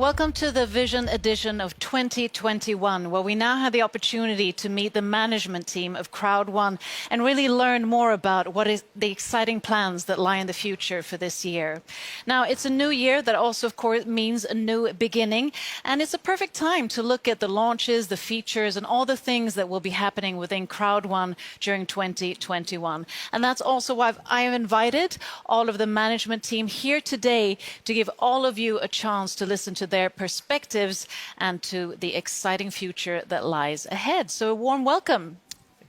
Welcome to the Vision edition of 2021, where we now have the opportunity to meet the management team of crowd1 and really learn more about what is the exciting plans that lie in the future for this year. Now, it's a new year that also, of course, means a new beginning, and it's a perfect time to look at the launches, the features, and all the things that will be happening within crowd1 during 2021. And that's also why I have invited all of the management team here today to give all of you a chance to listen to their perspectives and to the exciting future that lies ahead. So a warm welcome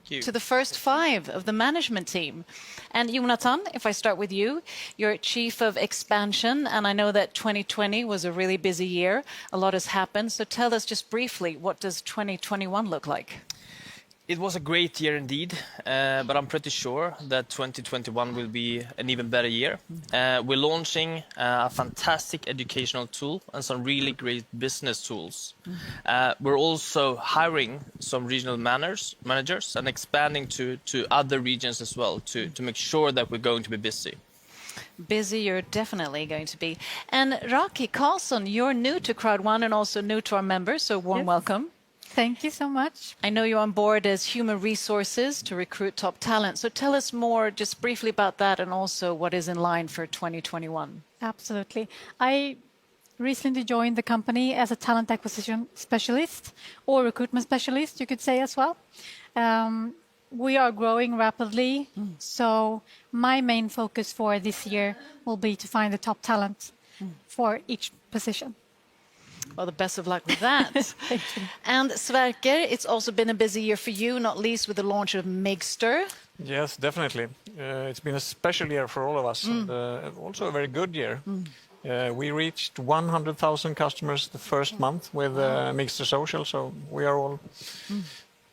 to the first five of the management team. And Jonathan, if I start with you, you're Chief of Expansion, and I know that 2020 was a really busy year. A lot has happened. So tell us just briefly, what does 2021 look like? It was a great year indeed, but I'm pretty sure that 2021 will be an even better year. We're launching a fantastic educational tool and some really great business tools. We're also hiring some regional managers and expanding to other regions as well to make sure that we're going to be busy. Busy, you're definitely going to be. And Raki Karlsson, you're new to crowd1 and also new to our members, so warm welcome. Thank you so much. I know you're on board as human resources to recruit top talent. So tell us more just briefly about that and also what is in line for 2021. Absolutely. I recently joined the company as a talent acquisition specialist or recruitment specialist, you could say as well. We are growing rapidly. So my main focus for this year will be to find the top talent for each position. Well, the best of luck with that. And Sverker, it's also been a busy year for you, not least with the launch of Migster. Yes, definitely. It's been a special year for all of us, and also a very good year. We reached 100,000 customers the first month with Migster Social, so we are all...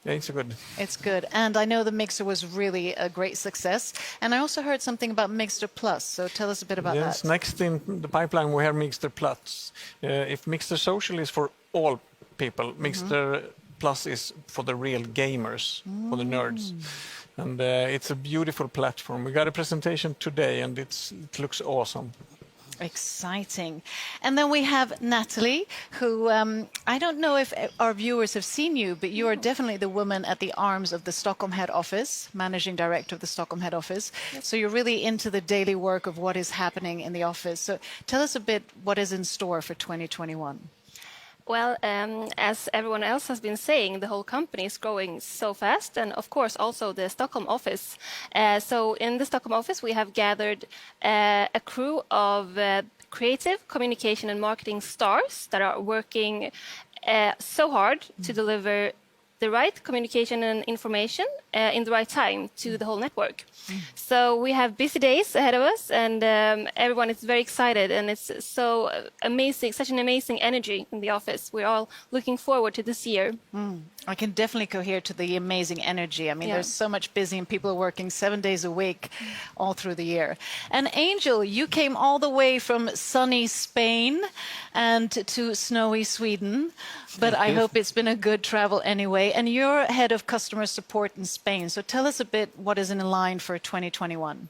Yeah, it's good. It's good. And I know the Migster was really a great success. And I also heard something about Migster Plus, so tell us a bit about that. Yes, next in the pipeline we have Migster Plus. If Migster Social is for all people, Migster Plus is for the real gamers, for the nerds. And it's a beautiful platform. We got a presentation today and it looks awesome. Exciting. And then we have Natalie, who I don't know if our viewers have seen you, but you are definitely the woman at the arms of the Stockholm head office, managing director of the Stockholm head office. So you're really into the daily work of what is happening in the office. So tell us a bit what is in store for 2021. Well, as everyone else has been saying, the whole company is growing so fast, and of course also the Stockholm office. So in the Stockholm office, we have gathered a crew of creative communication and marketing stars that are working so hard to deliver the right communication and information in the right time to the whole network. So we have busy days ahead of us, and everyone is very excited, and it's so amazing, such an amazing energy in the office. We're all looking forward to this year. I can definitely cohere to the amazing energy. I mean, there's so much busy and people are working 7 days a week all through the year. And Angel, you came all the way from sunny Spain and to snowy Sweden, but I hope it's been a good travel anyway. And you're head of customer support in Spain. So tell us a bit what is in line for 2021.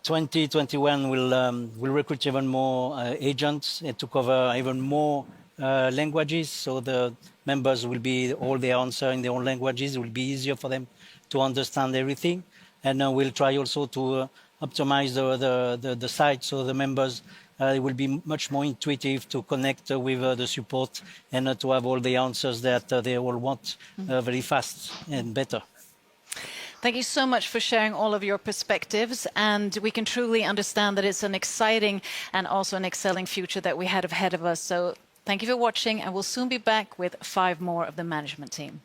2021 will recruit even more agents to cover even more languages, so the members will be all their answer in their own languages. It will be easier for them to understand everything, and we'll try also to optimize the site so the members will be much more intuitive to connect with the support and to have all the answers that they all want very fast and better. Thank you so much for sharing all of your perspectives, and we can truly understand that it's an exciting and also an excelling future that we had ahead of us. So thank you for watching, and we'll soon be back with 5 more of the management team.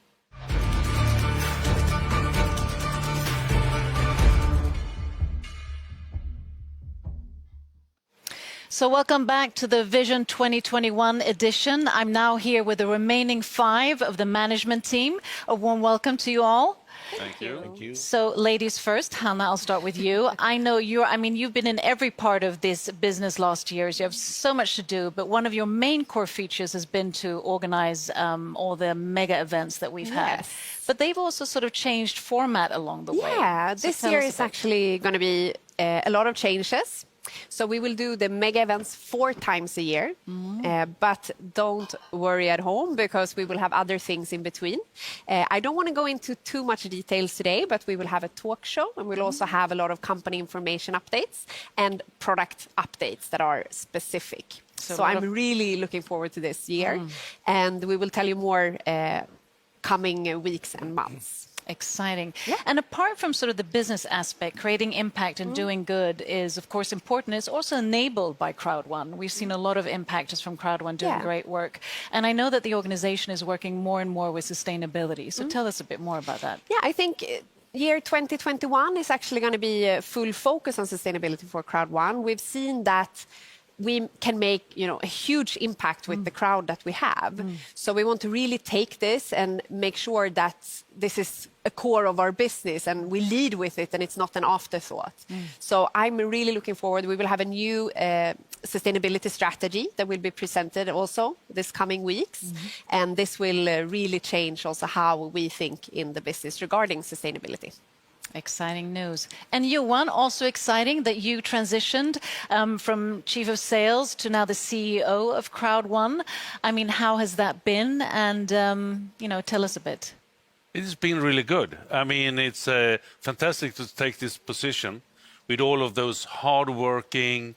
So welcome back to the Vision 2021 edition. I'm now here with the remaining 5 of the management team. A warm welcome to you all. Thank you. Thank you. So ladies first, Hannah, I'll start with you. I know you've been in every part of this business last years. You have so much to do, but one of your main core features has been to organize all the mega events that we've had. But they've also sort of changed format along the way. Yeah, this year is actually going to be a lot of changes. So we will do the mega events 4 times a year, but don't worry at home because we will have other things in between. I don't want to go into too much details today, but we will have a talk show and we'll also have a lot of company information updates and product updates that are specific. So I'm really looking forward to this year, and we will tell you more coming weeks and months. Exciting. Yeah. And apart from sort of the business aspect, creating impact and doing good is, of course, important. It's also enabled by crowd1. We've seen a lot of impactors from crowd1 doing great work. And I know that the organization is working more and more with sustainability. So tell us a bit more about that. Yeah, I think year 2021 is actually going to be a full focus on sustainability for crowd1. We've seen that we can make, a huge impact with the crowd that we have. So we want to really take this and make sure that this is a core of our business and we lead with it and it's not an afterthought. So I'm really looking forward. We will have a new sustainability strategy that will be presented also this coming weeks. And this will really change also how we think in the business regarding sustainability. Exciting news. And Johan, also exciting that you transitioned from Chief of Sales to now the CEO of crowd1. I mean, how has that been? And, tell us a bit. It has been really good. I mean, it's fantastic to take this position with all of those hardworking,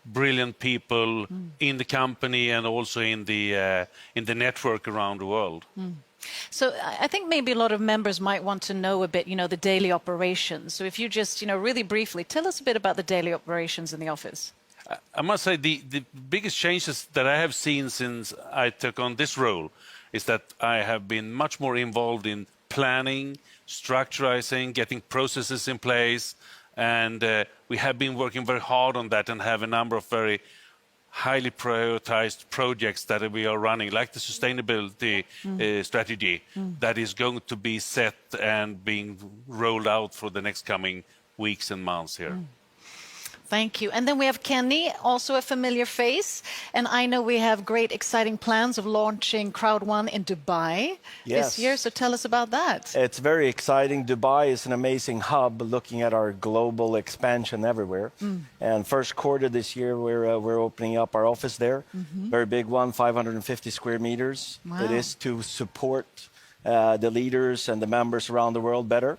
brilliant people in the company and also in the network around the world. So I think maybe a lot of members might want to know a bit, the daily operations. So if you just, really briefly, tell us a bit about the daily operations in the office. I must say the biggest changes that I have seen since I took on this role is that I have been much more involved in planning, structurizing, getting processes in place. And we have been working very hard on that and have a number of very highly prioritized projects that we are running, like the sustainability strategy that is going to be set and being rolled out for the next coming weeks and months here. Thank you. And then we have Kenny, also a familiar face. And I know we have great, exciting plans of launching crowd1 in Dubai this year. So tell us about that. It's very exciting. Dubai is an amazing hub looking at our global expansion everywhere. And first quarter this year, we're opening up our office there. Very big one, 550 square meters. Wow. It is to support the leaders and the members around the world better.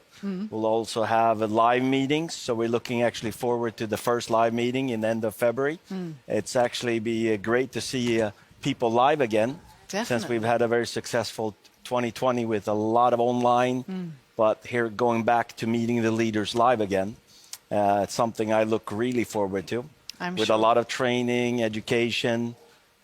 We'll also have live meetings, so we're looking actually forward to the first live meeting in the end of February. It's actually be great to see people live again, since we've had a very successful 2020 with a lot of online, but here going back to meeting the leaders live again. It's something I look really forward to, with a lot of training, education.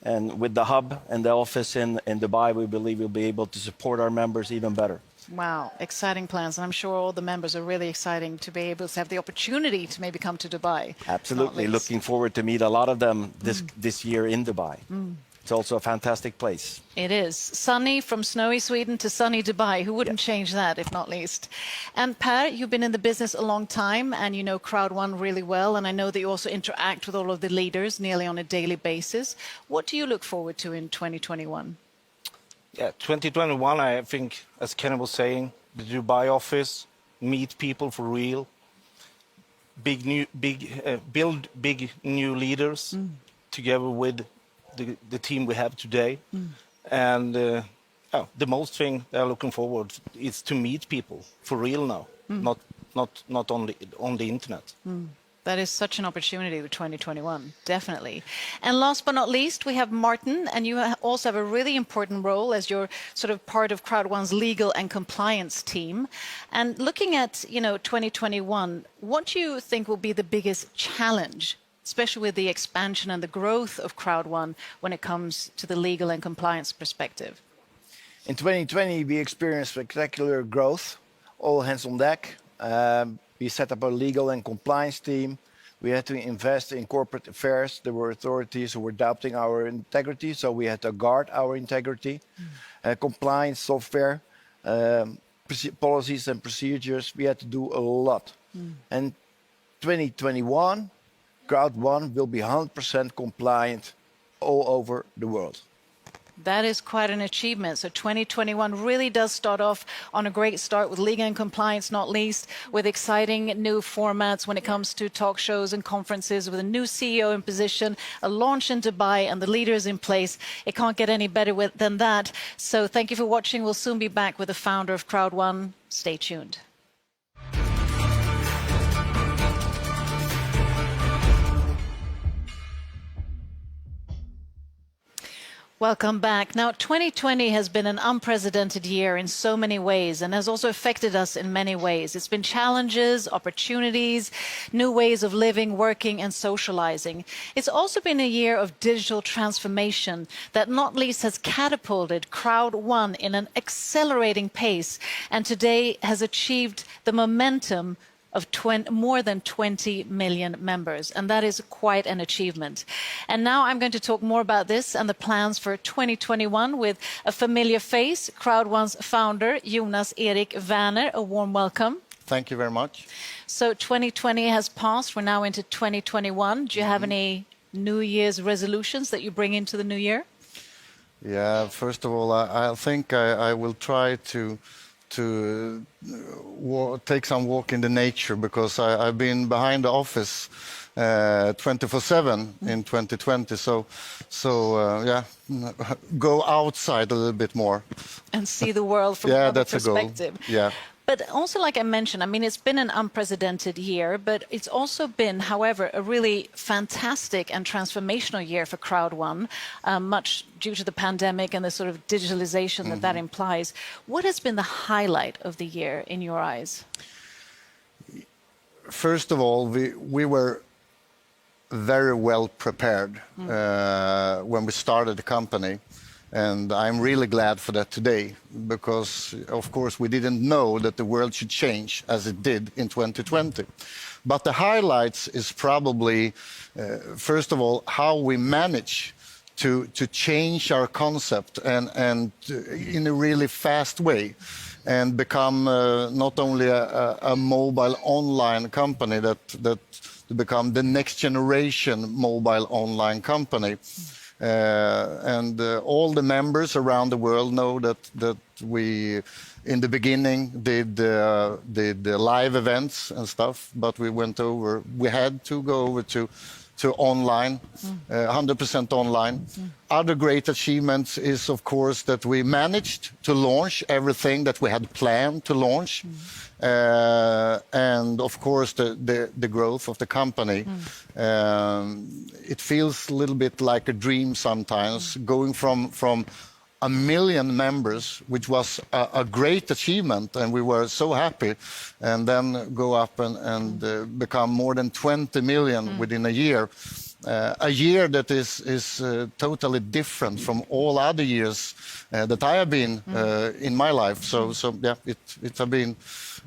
And with the hub and the office in Dubai, we believe we'll be able to support our members even better. Wow, exciting plans. And I'm sure all the members are really exciting to be able to have the opportunity to maybe come to Dubai. Absolutely. Looking forward to meet a lot of them this year in Dubai. It's also a fantastic place. It is. Sunny from snowy Sweden to sunny Dubai. Who wouldn't change that, if not least? And Per, you've been in the business a long time and you know crowd1 really well. And I know that you also interact with all of the leaders nearly on a daily basis. What do you look forward to in 2021? Yeah, 2021, I think, as Kenny was saying, the Dubai office, meet people for real, build big new leaders together with the team we have today. And the most thing they're looking forward is to meet people for real now, not on the internet. That is such an opportunity with 2021, definitely. And last but not least, we have Martin, and you also have a really important role as you're sort of part of crowd1's legal and compliance team. And looking at, 2021, what do you think will be the biggest challenge, especially with the expansion and the growth of crowd1 when it comes to the legal and compliance perspective? In 2020, we experienced spectacular growth, all hands on deck. We set up a legal and compliance team. We had to invest in corporate affairs. There were authorities who were doubting our integrity, so we had to guard our integrity. Compliance software, policies and procedures, we had to do a lot. And 2021, crowd1 will be 100% compliant all over the world. That is quite an achievement. So 2021 really does start off on a great start with legal and compliance, not least, with exciting new formats when it comes to talk shows and conferences, with a new CEO in position, a launch in Dubai, and the leaders in place. It can't get any better than that. So thank you for watching. We'll soon be back with the founder of crowd1. Stay tuned. Welcome back. Now, 2020 has been an unprecedented year in so many ways and has also affected us in many ways. It's been challenges, opportunities, new ways of living, working, and socializing. It's also been a year of digital transformation that not least has catapulted crowd1 in an accelerating pace and today has achieved the momentum of more than 20 million members, and that is quite an achievement. And now I'm going to talk more about this and the plans for 2021 with a familiar face, crowd1's founder, Jonas Eric Werner. A warm welcome. Thank you very much. So 2020 has passed. We're now into 2021. Do you have any New Year's resolutions that you bring into the new year? Yeah, first of all, I think I will try to take some walk in the nature, because I've been behind the office 24/7 in 2020. So yeah, go outside a little bit more and see the world from another perspective. A goal. Yeah. But also, like I mentioned, I mean, it's been an unprecedented year, but it's also been, however, a really fantastic and transformational year for crowd1, much due to the pandemic and the sort of digitalization that implies. What has been the highlight of the year in your eyes? First of all, we were very well prepared when we started the company. And I'm really glad for that today, because, of course, we didn't know that the world should change as it did in 2020. But the highlights is probably, first of all, how we manage to change our concept and in a really fast way, and become not only a mobile online company, that become the next generation mobile online company. And all the members around the world know that we, in the beginning, did live events and stuff, but we had to go over to online, 100% online. Other great achievements is, of course, that we managed to launch everything that we had planned to launch. And of course, the growth of the company. It feels a little bit like a dream sometimes, going from 1 million members, which was a great achievement, and we were so happy, and then go up and become more than 20 million within a year. A year that is totally different from all other years that I have been in my life. So yeah, it's been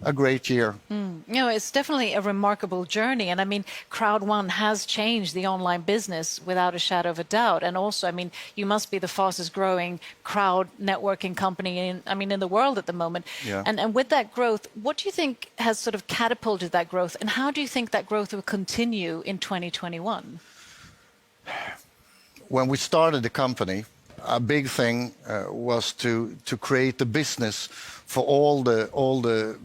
a great year. You know, it's definitely a remarkable journey. And I mean, crowd1 has changed the online business without a shadow of a doubt. And also, I mean, you must be the fastest growing crowd networking company in the world at the moment. Yeah. And with that growth, what do you think has sort of catapulted that growth? And how do you think that growth will continue in 2021? When we started the company, a big thing was to create a business for all the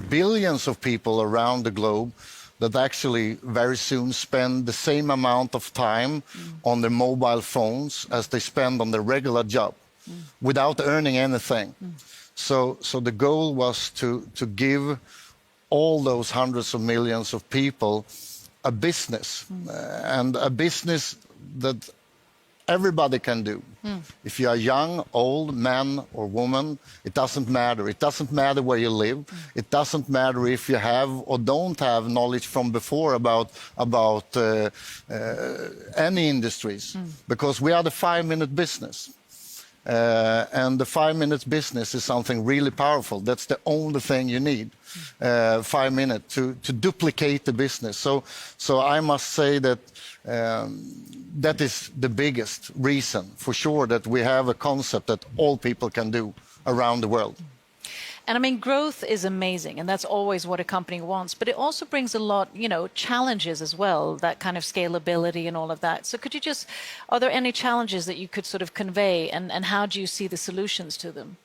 billions of people around the globe that actually very soon spend the same amount of time on their mobile phones as they spend on their regular job without earning anything. So the goal was to give all those hundreds of millions of people a business, and a business that everybody can do. If you are young, old, man or woman, it doesn't matter. It doesn't matter where you live. It doesn't matter if you have or don't have knowledge from before about any industries, because we are the 5-minute business. And the 5-minute business is something really powerful. That's the only thing you need, 5 minutes to duplicate the business. So I must say that that is the biggest reason, for sure, that we have a concept that all people can do around the world. And I mean, growth is amazing, and that's always what a company wants, but it also brings a lot, challenges as well, that kind of scalability and all of that. So are there any challenges that you could sort of convey, and how do you see the solutions to them?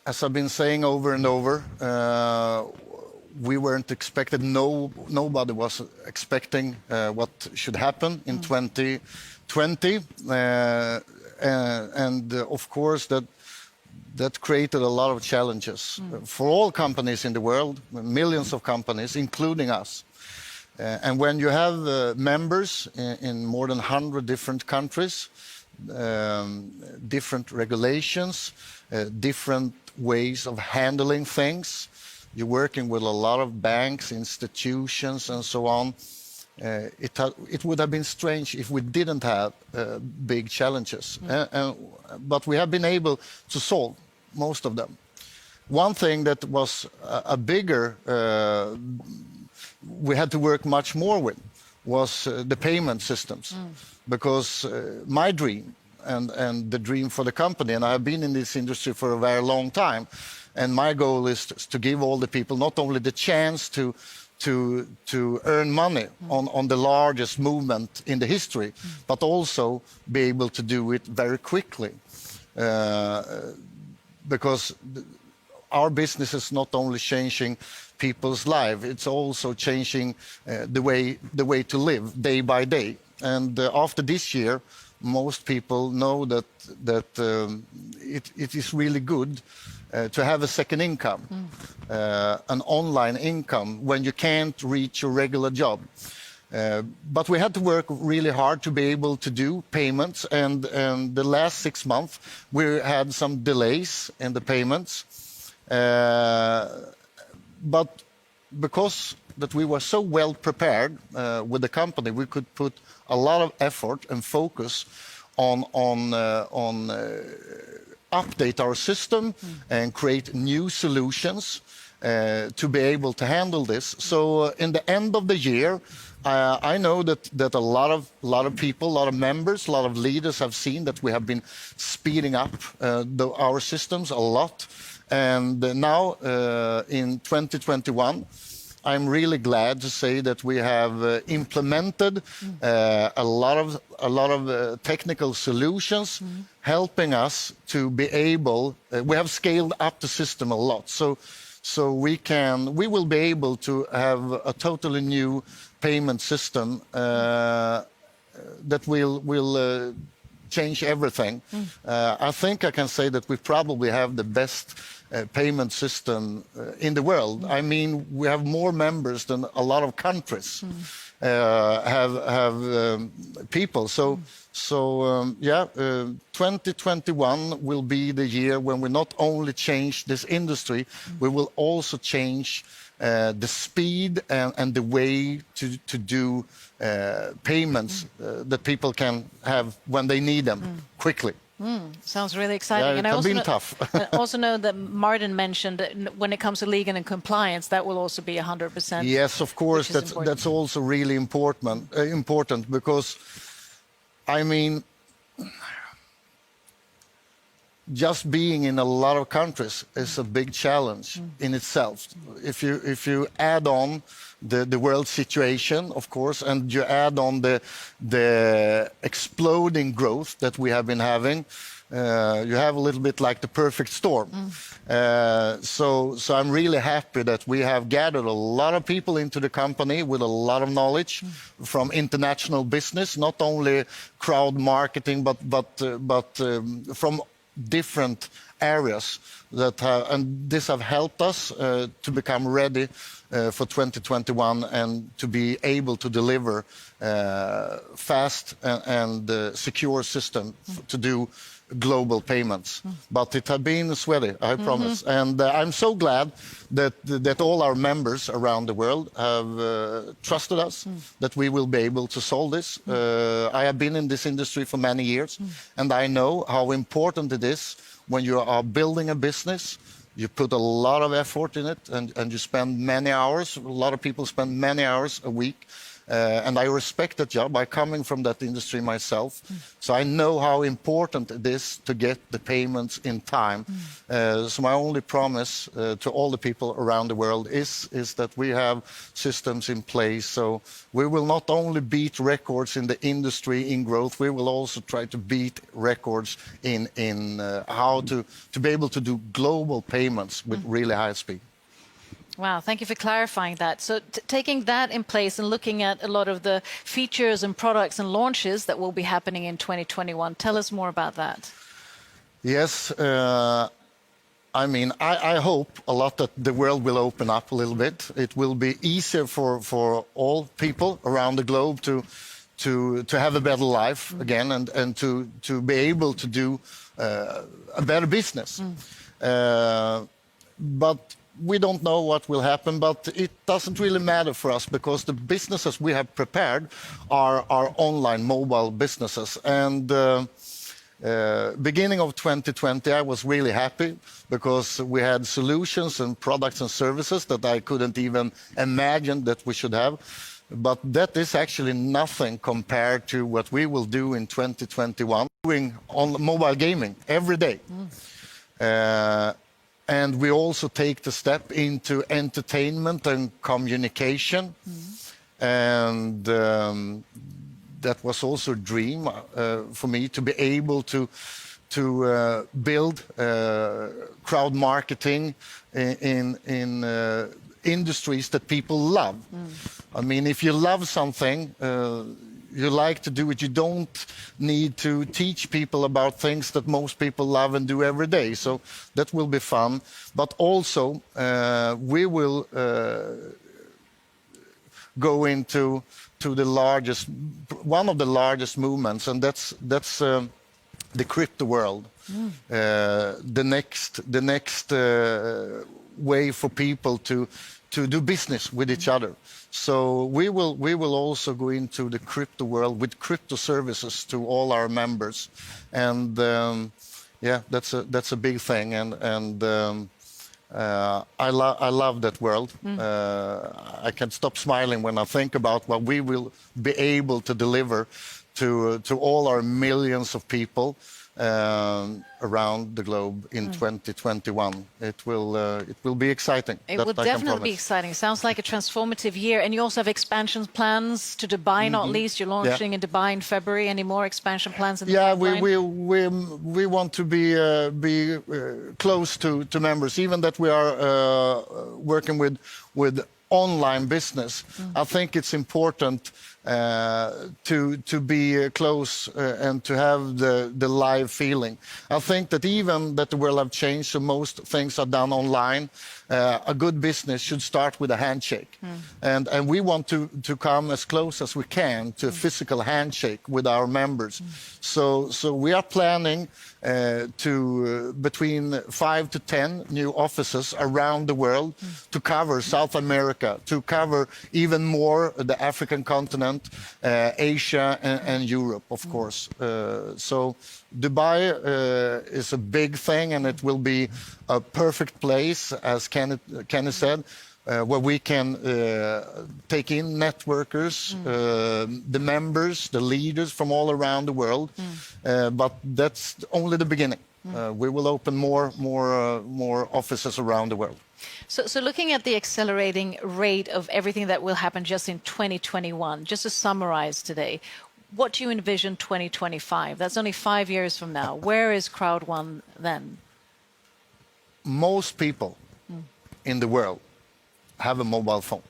As I've been saying over and over, we weren't expected, nobody was expecting what should happen in 2020. And of course, that created a lot of challenges for all companies in the world, millions of companies, including us. And when you have members in more than 100 different countries, different regulations, different ways of handling things, you're working with a lot of banks, institutions, and so on. It would have been strange if we didn't have big challenges. But we have been able to solve most of them. One thing that was a bigger, we had to work much more with, was the payment systems. Because my dream and the dream for the company, and I have been in this industry for a very long time, and my goal is to give all the people not only the chance to earn money on the largest movement in the history, but also be able to do it very quickly. Because our business is not only changing people's lives, it's also changing the way to live day by day. And after this year, most people know that it is really good to have a second income, an online income when you can't reach your regular job. But we had to work really hard to be able to do payments, and the last 6 months we had some delays in the payments. But because that we were so well prepared with the company, we could put a lot of effort and focus on update our system and create new solutions to be able to handle this. So in the end of the year, I know that a lot of people, a lot of members, a lot of leaders have seen that we have been speeding up our systems a lot. And now in 2021, I'm really glad to say that we have implemented a lot of technical solutions, helping us to be able. We have scaled up the system a lot, so we will be able to have a totally new payment system that will change everything. I think I can say that we probably have the best payment system in the world. I mean, we have more members than a lot of countries have people. So 2021 will be the year when we not only change this industry, we will also change the speed and the way to do payments that people can have when they need them quickly. Sounds really exciting. Yeah, And I it's also been know, tough. I also know that Martin mentioned that when it comes to legal and compliance, that will also be 100%. Yes, of course, that's also really important because, I mean, just being in a lot of countries is a big challenge in itself. If you add on the world situation, of course, and you add on the exploding growth that we have been having, you have a little bit like the perfect storm. So I'm really happy that we have gathered a lot of people into the company with a lot of knowledge from international business, not only crowd marketing, but from different areas and this have helped us to become ready for 2021 and to be able to deliver fast and secure system to do global payments. But it has been sweaty, I promise. And I'm so glad that all our members around the world have trusted us, that we will be able to solve this. I have been in this industry for many years, and I know how important it is when you are building a business. You put a lot of effort in it, and you spend many hours. A lot of people spend many hours a week And I respect that job. I coming from that industry myself, so I know how important it is to get the payments in time. So my only promise to all the people around the world is that we have systems in place. So we will not only beat records in the industry in growth, we will also try to beat records in how to be able to do global payments with really high speed. Wow, thank you for clarifying that. So taking that in place and looking at a lot of the features and products and launches that will be happening in 2021, tell us more about that. Yes, I mean, I hope a lot that the world will open up a little bit. It will be easier for all people around the globe to have a better life again and to be able to do a better business. But we don't know what will happen, but it doesn't really matter for us because the businesses we have prepared are online mobile businesses. And beginning of 2020, I was really happy because we had solutions and products and services that I couldn't even imagine that we should have. But that is actually nothing compared to what we will do in 2021, doing on mobile gaming every day. And we also take the step into entertainment and communication. And that was also a dream for me to be able to build crowd marketing in industries that people love. I mean, if you love something, you like to do it, you don't need to teach people about things that most people love and do every day. So that will be fun. But also, we will go into one of the largest movements, and that's the crypto world. The next way for people to do business with each other. So we will also go into the crypto world with crypto services to all our members, and yeah, that's a big thing, and I love that world. I can't stop smiling when I think about what we will be able to deliver to all our millions of people around the globe in 2021. It will be exciting. It will definitely be exciting. Sounds like a transformative year. And you also have expansion plans to Dubai, not least. You're launching in Dubai in February. Any more expansion plans in the pipeline? We want to be close to members, even that we are working with online business. I think it's important to be close and to have the live feeling. I think that even that the world have changed, so most things are done online. A good business should start with a handshake, and we want to come as close as we can to a physical handshake with our members. So we are planning to between 5 to 10 new offices around the world to cover South America, to cover even more the African continent, Asia and Europe, of course. So Dubai is a big thing, and it will be a perfect place, as Kenny said, where we can take in networkers, the members, the leaders from all around the world. But that's only the beginning. We will open more offices around the world. So looking at the accelerating rate of everything that will happen just in 2021, just to summarize today, what do you envision 2025? That's only 5 years from now. Where is Crowd1 then? Most people in the world have a mobile phone.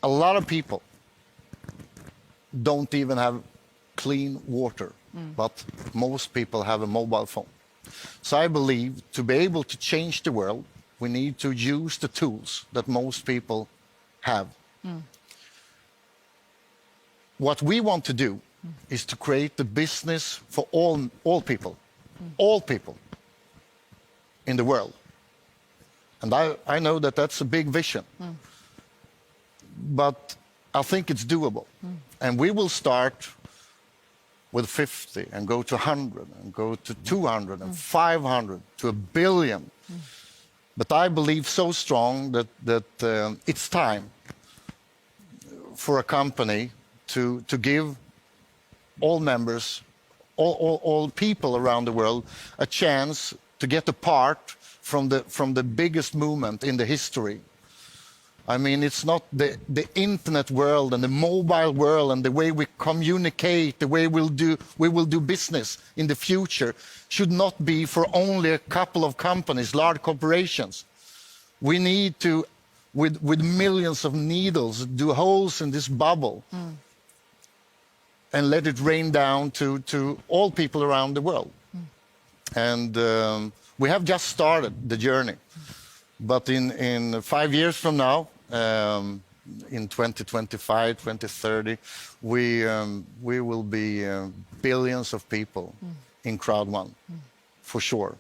A lot of people don't even have clean water, but most people have a mobile phone. So I believe to be able to change the world, we need to use the tools that most people have. What we want to do is to create the business for all people in the world. And I know that that's a big vision, but I think it's doable. And we will start with 50 and go to 100 and go to 200 and 500 to 1 billion. But I believe so strong that it's time for a company to give all members, all people around the world, a chance to get a part from the biggest movement in the history. I mean, it's not the internet world and the mobile world and the way we communicate, the way we will do business in the future should not be for only a couple of companies, large corporations. We need to, with millions of needles, do holes in this bubble and let it rain down to all people around the world. And we have just started the journey. But in 5 years from now, in 2025, 2030, we will be billions of people in crowd1, for sure.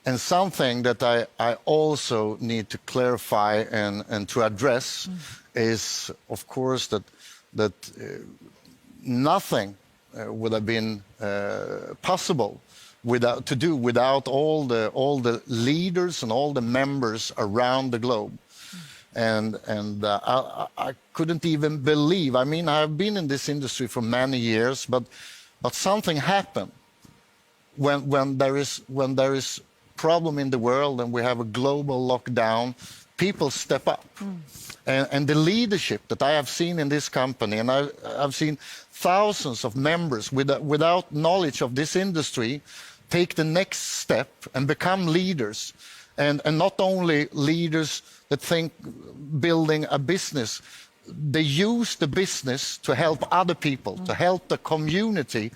And something that I also need to clarify and to address is, of course, that nothing would have been possible without all the leaders and all the members around the globe. And I couldn't even believe. I mean, I've been in this industry for many years, but something happened when there is problem in the world and we have a global lockdown. People step up, and the leadership that I have seen in this company, and I've seen thousands of members without knowledge of this industry take the next step and become leaders, and not only leaders that think building a business, they use the business to help other people, to help the community,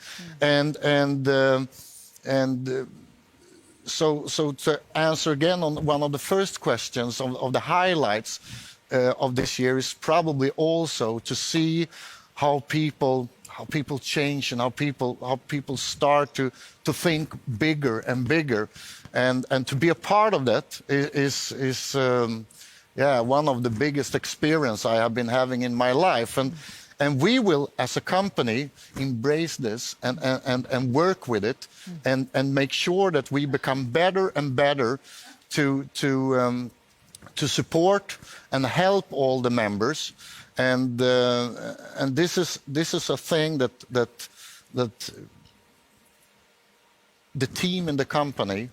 So to answer again on one of the first questions of the highlights of this year is probably also to see how people change and how people start to think bigger and bigger, and to be a part of that is one of the biggest experience I have been having in my life, and we will as a company embrace this and work with it and make sure that we become better and better to support and help all the members. And this is a thing that the team in the company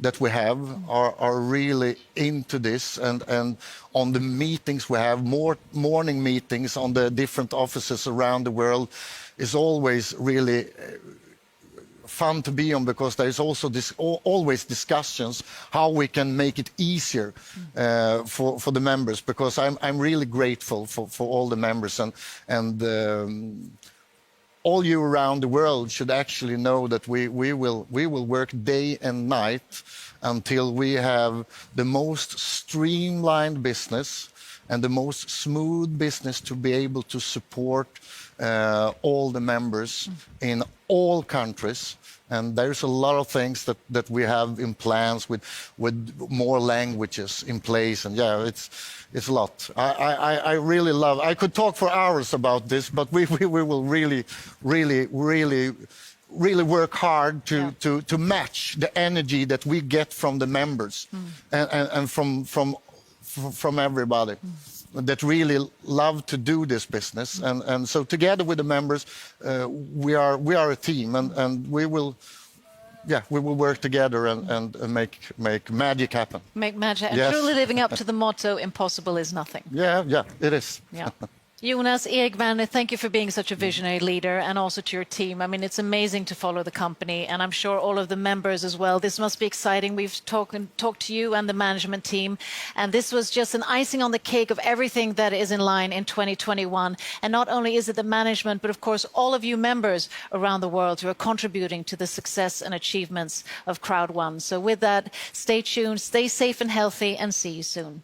that we have are really into this, and on the meetings we have, morning meetings on the different offices around the world is always really fun to be on, because there is also always discussions how we can make it easier for the members, because I'm really grateful for all the members, and all you around the world should actually know that we will work day and night until we have the most streamlined business and the most smooth business to be able to support all the members in all countries. And there's a lot of things that we have in plans with more languages in place, and it's a lot. I really love. I could talk for hours about this, but we will really work hard to match the energy that we get from the members and from everybody that really love to do this business, and so together with the members, we are a team, and we will work together and make magic happen. Make magic, and Yes. truly living up to the motto, impossible is nothing. Yeah, it is. Yeah. Jonas Eric Werner, thank you for being such a visionary leader, and also to your team. I mean, it's amazing to follow the company, and I'm sure all of the members as well. This must be exciting. We've talked to you and the management team, and this was just an icing on the cake of everything that is in line in 2021. And not only is it the management, but of course all of you members around the world who are contributing to the success and achievements of crowd1. So with that, stay tuned, stay safe and healthy, and see you soon.